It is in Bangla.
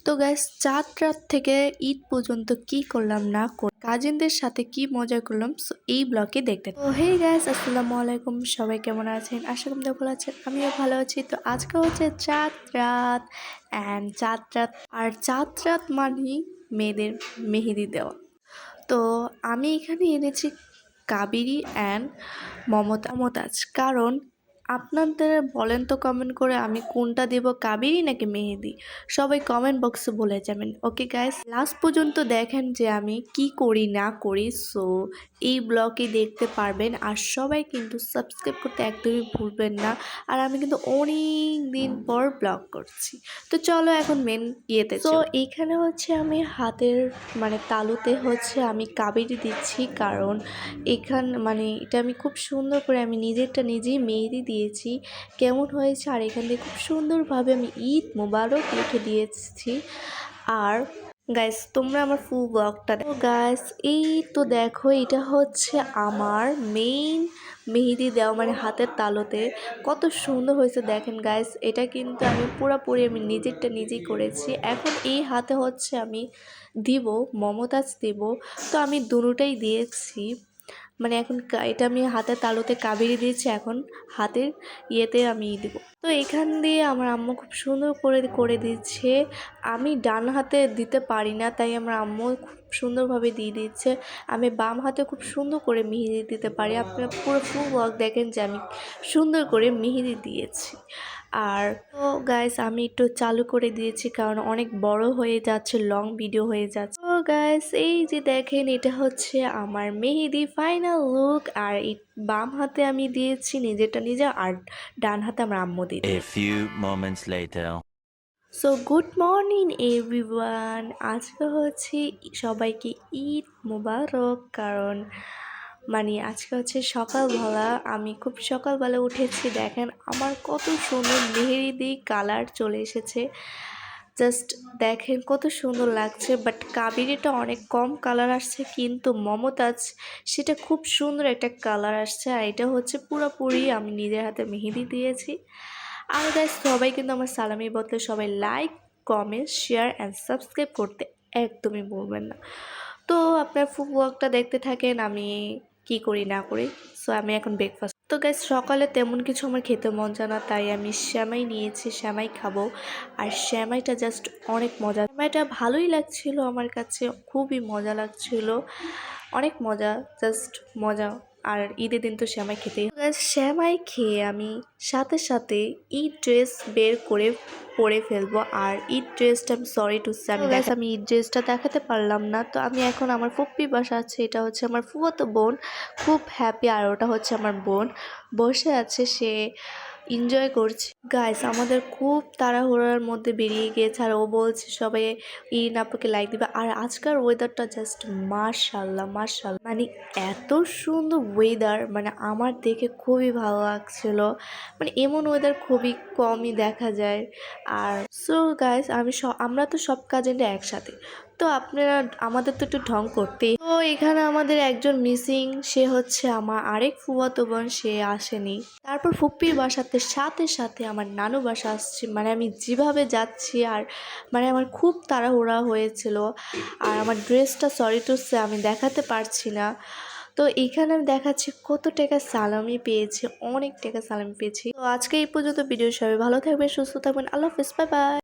তো গাইস, চাঁদ রাত থেকে ঈদ পর্যন্ত কি করলাম না কাজিনদের সাথে কি মজা করলাম, সো এই ব্লগে দেখতে। তো হে গাইস, আসসালামু আলাইকুম, সবাই কেমন আছেন? আশা করি ভালো আছেন, আমিও ভালো আছি। তো আজকে হচ্ছে চাঁদ রাত অ্যান্ড চাঁদ রাত, আর চাঁদ রাত মানেই মেয়েদের মেহেদি দেওয়া। তো আমি এখানে এনেছি কাবেরী অ্যান্ড মমতাজ, কারণ আপনাদের বলেন তো কমেন্ট করে আমি কোনটা দেব, কাবেরী নাকি মেহেদি? সবাই কমেন্ট বক্সে বলে যাবেন। ওকে গাইস, লাস্ট পর্যন্ত দেখেন যে আমি কি করি না করি, সো এই ব্লগে দেখতে পারবেন। আর সবাই কিন্তু সাবস্ক্রাইব করতে একদমই ভুলবেন না। আর আমি কিন্তু অনেক দিন পর ব্লগ করছি। তো চলো এখন মেন ইয়েতে। তো এইখানে হচ্ছে আমি হাতের তালুতে হচ্ছে আমি কাবেরী দিচ্ছি, কারণ এটা আমি খুব সুন্দর করে আমি নিজেরটা নিজেই মেহেদি দিয়েছি। কেমন হয়েছে? আর এখান থেকে খুব সুন্দরভাবে আমি ঈদ মোবারক লিখে দিয়েছি। আর গাইস, তোমরা আমার ফুল ব্লগটা দেখো। গাইস, এই তো দেখো, এটা হচ্ছে আমার মেইন মেহেদি দেওয়া, হাতের তালুতে কত সুন্দর হয়েছে দেখেন গাইস। এটা কিন্তু আমি পুরোপুরি আমি নিজেরটা নিজেই করেছি। এখন এই হাতে হচ্ছে আমি দিব মমতাজ দিব, তো আমি দুটোটাই দিয়েছি। এখন এটা আমি হাতের তালুতে কাবেরী দিয়েছি, এখন হাতের ইয়েতে আমি দিব। তো এখান দিয়ে আমার আম্মু খুব সুন্দর করে করে দিচ্ছে। আমি ডান হাতে দিতে পারি না, তাই আমার আম্মু খুব সুন্দরভাবে দিয়ে দিচ্ছে। আমি বাম হাতে খুব সুন্দর করে মেহেদি দিতে পারি। আপনারা পুরো ফুল ওয়ার্ক দেখেন যে আমি সুন্দর করে মেহেদি দিয়েছি। আর তো গাইস, আমি একটু চালু করে দিয়েছি কারণ অনেক বড় হয়ে যাচ্ছে, লং ভিডিও হয়ে যাচ্ছে। তো গাইস, এই যে দেখেন, এটা হচ্ছে আমার মেহেদি ফাইনাল লুক। আর এই বাম হাতে আমি দিয়েছি নিজেরটা নিজে, আর ডান হাতে আমার আম্মু দিয়ে। A few moments later. So good morning everyone, আজকে হচ্ছে সবাইকে ঈদ মোবারক। কারণ আজকে হচ্ছে সকালবেলা, আমি খুব সকালবেলা উঠেছি। দেখেন আমার কত সুন্দর মেহেদি কালার চলে এসেছে, জাস্ট দেখেন কত সুন্দর লাগছে। বাট কাবেরীটা অনেক কম কালার আসছে, কিন্তু মমতাজ সেটা খুব সুন্দর একটা কালার আসছে। আর এটা হচ্ছে পুরোপুরি আমি নিজের হাতে মেহেদি দিয়েছি। আর গাইস, সবাই কিন্তু আমার সালামি বদলে সবাই like, comment, share and subscribe করতে একদমই ভুলবেন না। তো আপনার ফুল ব্লগটা দেখতে থাকেন আমি কি করি না করি। সো আমি এখন ব্রেকফাস্ট। তো গাইস, সকালে তেমন কিছু আমার খেতে মন চায় না, তাই আমি সেমাই নিয়েছি, সেমাই খাবো। আর সেমাইটা জাস্ট অনেক মজা, সেমাইটা ভালোই লাগছিল আমার কাছে, খুবই মজা লাগছিল, অনেক মজা, জাস্ট মজা। আর ঈদের দিন তো সেমাই খেতেই। সেমাই খেয়ে আমি সাথে সাথে ঈদ ড্রেস বের করে পরে ফেলবো। আর ঈদ ড্রেসটা আমি সরি টু সে আমি ঈদ ড্রেসটা দেখাতে পারলাম না। তো আমি এখন আমার ফুপ্পি বাসা আছে, এটা হচ্ছে আমার ফুফাতো বোন, খুব হ্যাপি। আর ওটা হচ্ছে আমার বোন বসে আছে, সে এনজয় করছে। গাইস, আমাদের খুব তাড়াহুড়োর মধ্যে বেরিয়ে গিয়েছে, আর ও বলছে সবাই ঈদ আপুকে লাইক দিবে। আর আজকের ওয়েদারটা জাস্ট মাশাল্লাহ মাশাল্লাহ, এত সুন্দর ওয়েদার, আমার দেখে খুবই ভালো লাগছিল। এমন ওয়েদার খুবই কমই দেখা যায়। আর সো গাইস, আমরা তো সব কাজিনরা একসাথে, তো আপনারা আমাদের তো একটু ঢং করতেই। তো এখানে আমাদের একজন মিসিং, সে হচ্ছে আমার আরেক ফুফাতো বোন, সে আসেনি। তারপর ফুপ্পির বাসাতে সাথে সাথে আমার নানু বাসা আসছে। আমি যেভাবে যাচ্ছি, আর আমার খুব তাড়াহুড়া হয়েছিল। আর আমার ড্রেসটা সরি টু সে আমি দেখাতে পারছি না। তো এইখানে আমি দেখাচ্ছি কত টাকা সালামি পেয়েছি, অনেক টাকা সালামি পেয়েছি। তো আজকে এই পর্যন্ত ভিডিও, সবাই ভালো থাকবেন, সুস্থ থাকবেন, আল্লাহ হাফেজ, বাই বাই।